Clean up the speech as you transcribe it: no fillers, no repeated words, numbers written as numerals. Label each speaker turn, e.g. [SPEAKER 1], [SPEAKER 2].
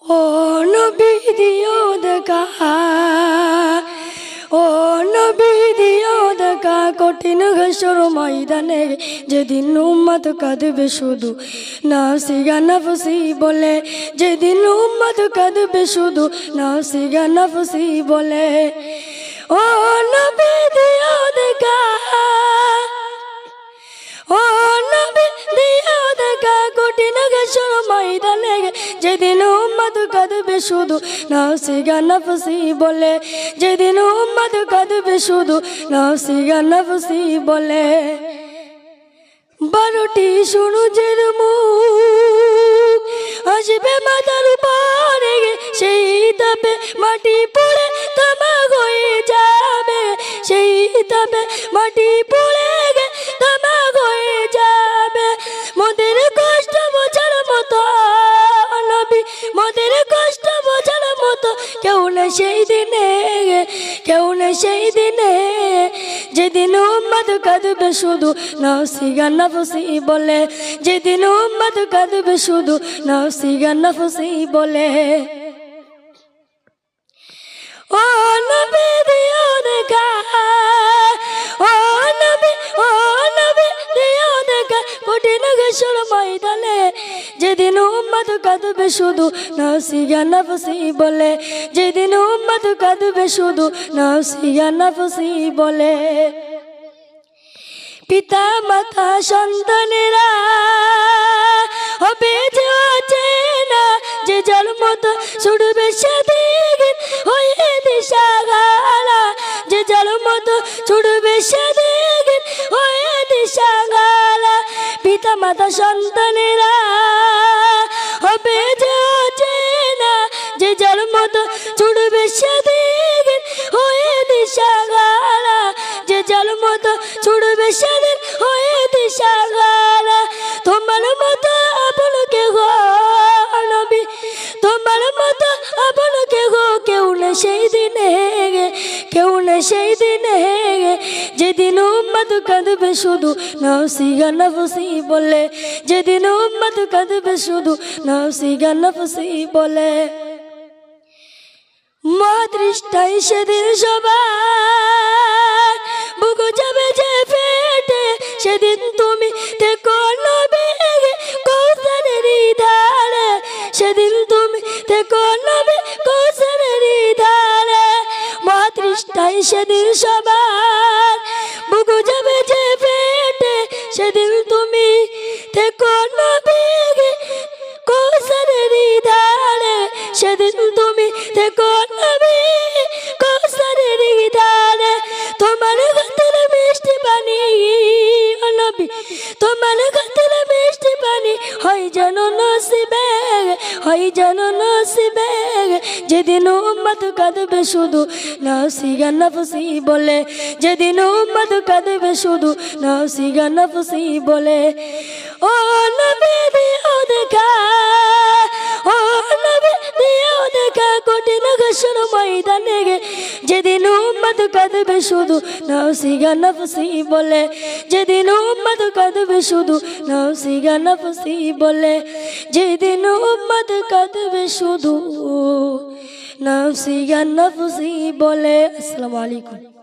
[SPEAKER 1] ও নবী দিও দেখা, ও নবী দিও দেখা কঠিন হাসর ময়দানে, যেদিন উম্মত কাঁদবে শুধু নাফসি গা নাফসি বলে, যেদিন উম্মত কাঁদবে শুধু নাফসি গা নাফসি বলে। ও নবী দিও দেখা, ও নবী দিও দেখা কঠিন হাসর ময়দানে, যেদিন উম্মত কাঁদবে শুধু নাফসি গা নাফসি বলে, যেদিন উম্মত কাঁদবে শুধু নাফসি গা নাফসি বলে। 12টি সূর্যের মুখ আসবে মাথার উপরে, সেই তাপে মাটি পড়ে তামা হয়ে যাবে, সেই তাপে মাটি পড়ে তামা হয়ে যাবে। মোদের কষ্ট বোঝার মতো নবী, মোদের কষ্ট বোঝার মতো কেউ না সেই দিনে, কেউ না সেই দিনে, যেদিন উম্মত কাঁদবে শুধু নাফসি গা নাফসি বলে, যেদিন উম্মত কাঁদবে শুধু নাফসি গা নাফসি বলে। ও নবী দিও দেখা, ও নবী, ও নবী দিও দেখা কঠিন হাসর ময়দানে, যেদিন উম্মত কাঁদবে শুধু নাফসি গা নাফসি বলে, যেদিন উম্মত কাঁদবে শুধু নাফসি গা নাফসি বলে। পিতা মাতা সন্তানেরা হবে যে অচেনা, যে যার মতো ছুটবে সেদিন হয়ে দিশাহারা, যে যার মতো ছুটবে সেদিন হয়ে দিশাহারা। পিতা মাতা সন্তানেরা হবে যে অচেনা, যে যার মতো ছুটবে সেদিন হয়ে দিশাহারা, যে যার মতো ছুটবে সেদিন হয়ে দিশাহারা। তোমার মতো আপন কেহ নবী, তোমার মতো আপন কেহ কেউ না সেই দিনে, কেউ না সেই দিনে, যেদিন উম্মত কাঁদবে শুধু নাফসি গা নাফসি বলে, যেদিন উম্মত কাঁদবে শুধু নাফসি গা নাফসি বলে। মহাতৃষ্টায় সেদিন সবার বুক যাবে যে পেটে, সেদিন তুমি থেকো নবী কৌসারের ধারে, সেদিন তুমি থেকো নবী কৌসারের ধারে। মহাতৃষ্টায় সেদিন সবার বুক যাবে যে পেটে, সেদিন তুমি থেকো নবী কৌসারের ধারে, সেদিন তুমি থেকো নবী কৌসারের ধারে। তোমার গাতের মিষ্টি পানি ও নবী, তোমার গাতের মিষ্টি পানি হয় যেন নসিবে, হয় যেন নসিবে, যেদিন উম্মত কাঁদবে শুধু নাফসি গা নাফসি বলে, যেদিন উম্মত কাঁদবে শুধু নাফসি গা নাফসি বলে। ও নবী দিও দেখা, ও নবী দিও দেখা কঠিন হাসর ময়দানে, যেদিন উম্মত কাঁদবে শুধু নাফসি গা নাফসি বলে, যেদিন উম্মত কাঁদবে শুধু নাফসি গা নাফসি বলে, যেদিন উম্মত কাঁদবে শুধু নাফসি গা নাফসি বলে। আসসালামু আলাইকুম।